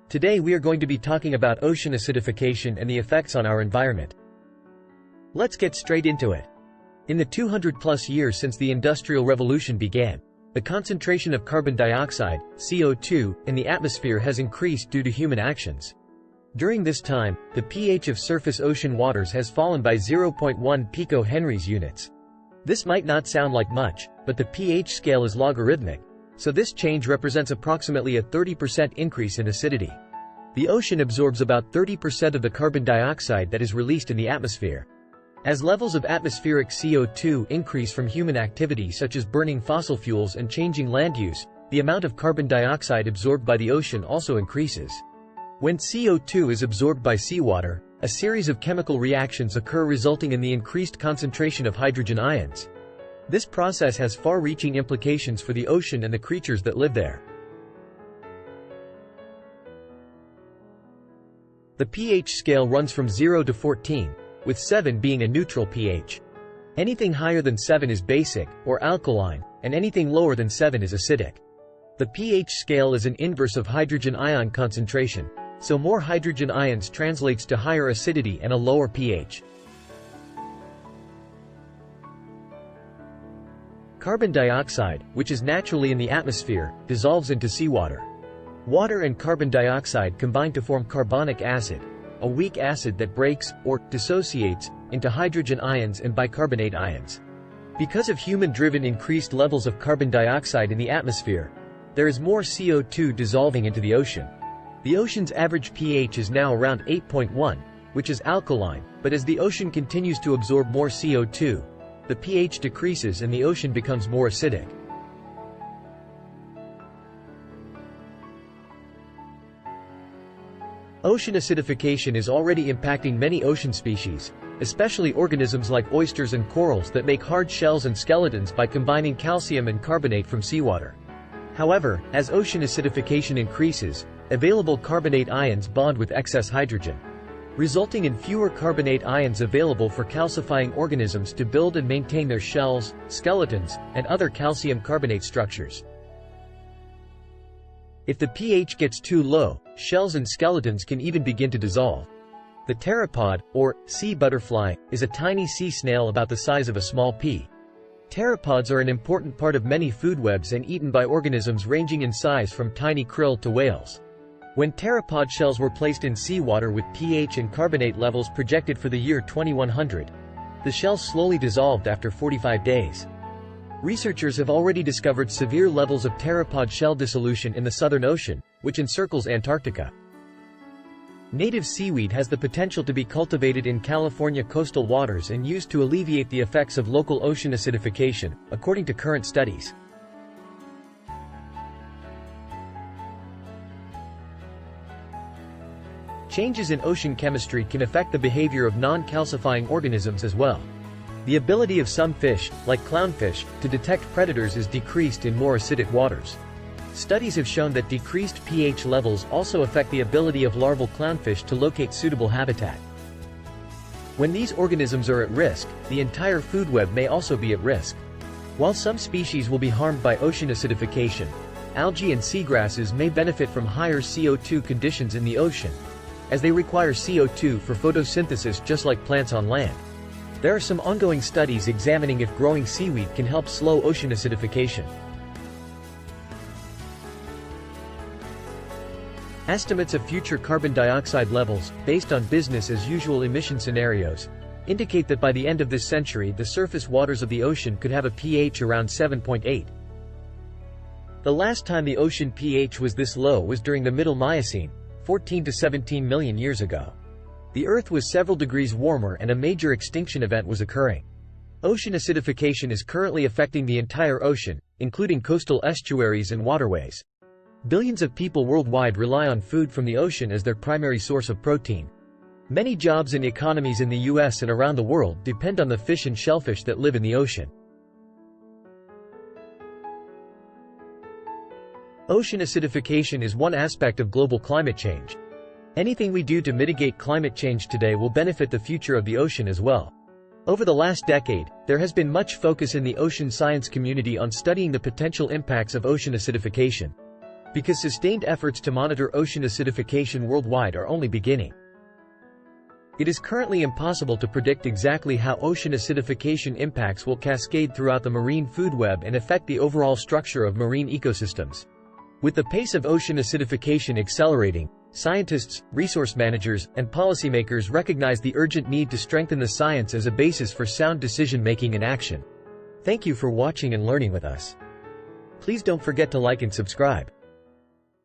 Today we are going to be talking about ocean acidification and the effects on our environment. Let's get straight into it. In the 200+ years since the Industrial Revolution began, the concentration of carbon dioxide, CO2, in the atmosphere has increased due to human actions. During this time, the pH of surface ocean waters has fallen by 0.1 picohenries units. This might not sound like much, but the pH scale is logarithmic, so this change represents approximately a 30% increase in acidity. The ocean absorbs about 30% of the carbon dioxide that is released in the atmosphere. As levels of atmospheric CO2 increase from human activity such as burning fossil fuels and changing land use, the amount of carbon dioxide absorbed by the ocean also increases. When CO2 is absorbed by seawater, a series of chemical reactions occur resulting in the increased concentration of hydrogen ions. This process has far-reaching implications for the ocean and the creatures that live there. The pH scale runs from 0 to 14, with 7 being a neutral pH. Anything higher than 7 is basic, or alkaline, and anything lower than 7 is acidic. The pH scale is an inverse of hydrogen ion concentration, so more hydrogen ions translates to higher acidity and a lower pH. Carbon dioxide, which is naturally in the atmosphere, dissolves into seawater. Water and carbon dioxide combine to form carbonic acid, a weak acid that breaks, or dissociates, into hydrogen ions and bicarbonate ions. Because of human-driven increased levels of carbon dioxide in the atmosphere, there is more CO2 dissolving into the ocean. The ocean's average pH is now around 8.1, which is alkaline, but as the ocean continues to absorb more CO2, the pH decreases and the ocean becomes more acidic. Ocean acidification is already impacting many ocean species, especially organisms like oysters and corals that make hard shells and skeletons by combining calcium and carbonate from seawater. However, as ocean acidification increases, available carbonate ions bond with excess hydrogen, resulting in fewer carbonate ions available for calcifying organisms to build and maintain their shells, skeletons, and other calcium carbonate structures. If the pH gets too low, shells and skeletons can even begin to dissolve. The pteropod, or sea butterfly, is a tiny sea snail about the size of a small pea. Pteropods are an important part of many food webs and eaten by organisms ranging in size from tiny krill to whales. When pteropod shells were placed in seawater with pH and carbonate levels projected for the year 2100, the shells slowly dissolved after 45 days. Researchers have already discovered severe levels of pteropod shell dissolution in the Southern Ocean, which encircles Antarctica. Native seaweed has the potential to be cultivated in California coastal waters and used to alleviate the effects of local ocean acidification, according to current studies. Changes in ocean chemistry can affect the behavior of non-calcifying organisms as well. The ability of some fish, like clownfish, to detect predators is decreased in more acidic waters. Studies have shown that decreased pH levels also affect the ability of larval clownfish to locate suitable habitat. When these organisms are at risk, the entire food web may also be at risk. While some species will be harmed by ocean acidification, algae and seagrasses may benefit from higher CO2 conditions in the ocean, as they require CO2 for photosynthesis just like plants on land. There are some ongoing studies examining if growing seaweed can help slow ocean acidification. Estimates of future carbon dioxide levels, based on business-as-usual emission scenarios, indicate that by the end of this century the surface waters of the ocean could have a pH around 7.8. The last time the ocean pH was this low was during the Middle Miocene, 14 to 17 million years ago. The Earth was several degrees warmer and a major extinction event was occurring. Ocean acidification is currently affecting the entire ocean, including coastal estuaries and waterways. Billions of people worldwide rely on food from the ocean as their primary source of protein. Many jobs and economies in the US and around the world depend on the fish and shellfish that live in the ocean. Ocean acidification is one aspect of global climate change. Anything we do to mitigate climate change today will benefit the future of the ocean as well. Over the last decade, there has been much focus in the ocean science community on studying the potential impacts of ocean acidification. because sustained efforts to monitor ocean acidification worldwide are only beginning. It is currently impossible to predict exactly how ocean acidification impacts will cascade throughout the marine food web and affect the overall structure of marine ecosystems. With the pace of ocean acidification accelerating, scientists, resource managers, and policymakers recognize the urgent need to strengthen the science as a basis for sound decision-making and action. Thank you for watching and learning with us. Please don't forget to like and subscribe.